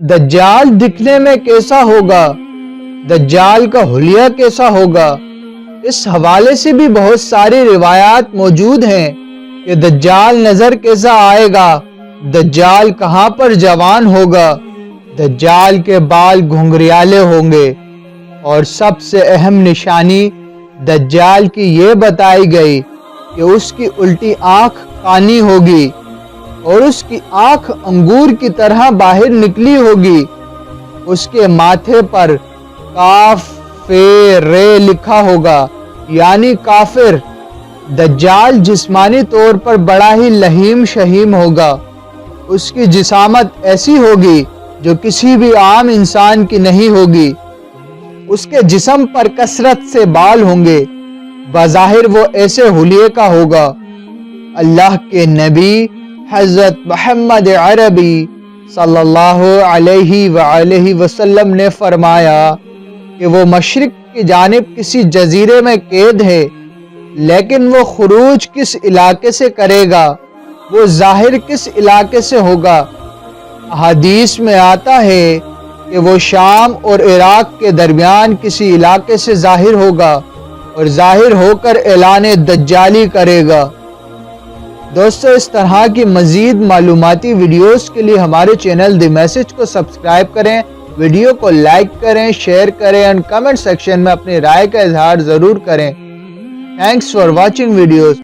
دجال دکھنے میں کیسا ہوگا؟ دجال کا حلیہ کیسا ہوگا؟ اس حوالے سے بھی بہت ساری روایات موجود ہیں کہ دجال نظر کیسا آئے گا، دجال کہاں پر جوان ہوگا، دجال کے بال گھنگریالے ہوں گے، اور سب سے اہم نشانی دجال کی یہ بتائی گئی کہ اس کی الٹی آنکھ کانی ہوگی اور اس کی آنکھ انگور کی طرح باہر نکلی ہوگی، اس کے ماتھے پر کاف فے رے لکھا ہوگا یعنی کافر۔ دجال جسمانی طور پر بڑا ہی لہیم شہیم ہوگا، اس کی جسامت ایسی ہوگی جو کسی بھی عام انسان کی نہیں ہوگی، اس کے جسم پر کثرت سے بال ہوں گے، بظاہر وہ ایسے حلیے کا ہوگا۔ اللہ کے نبی حضرت محمد عربی صلی اللہ علیہ وآلہ وسلم نے فرمایا کہ وہ مشرق کی جانب کسی جزیرے میں قید ہے، لیکن وہ خروج کس علاقے سے کرے گا، وہ ظاہر کس علاقے سے ہوگا؟ حدیث میں آتا ہے کہ وہ شام اور عراق کے درمیان کسی علاقے سے ظاہر ہوگا اور ظاہر ہو کر اعلان دجالی کرے گا۔ دوستو، اس طرح کی مزید معلوماتی ویڈیوز کے لیے ہمارے چینل دی میسج کو سبسکرائب کریں، ویڈیو کو لائک کریں، شیئر کریں اور کمنٹ سیکشن میں اپنی رائے کا اظہار ضرور کریں۔ Thanks for watching videos.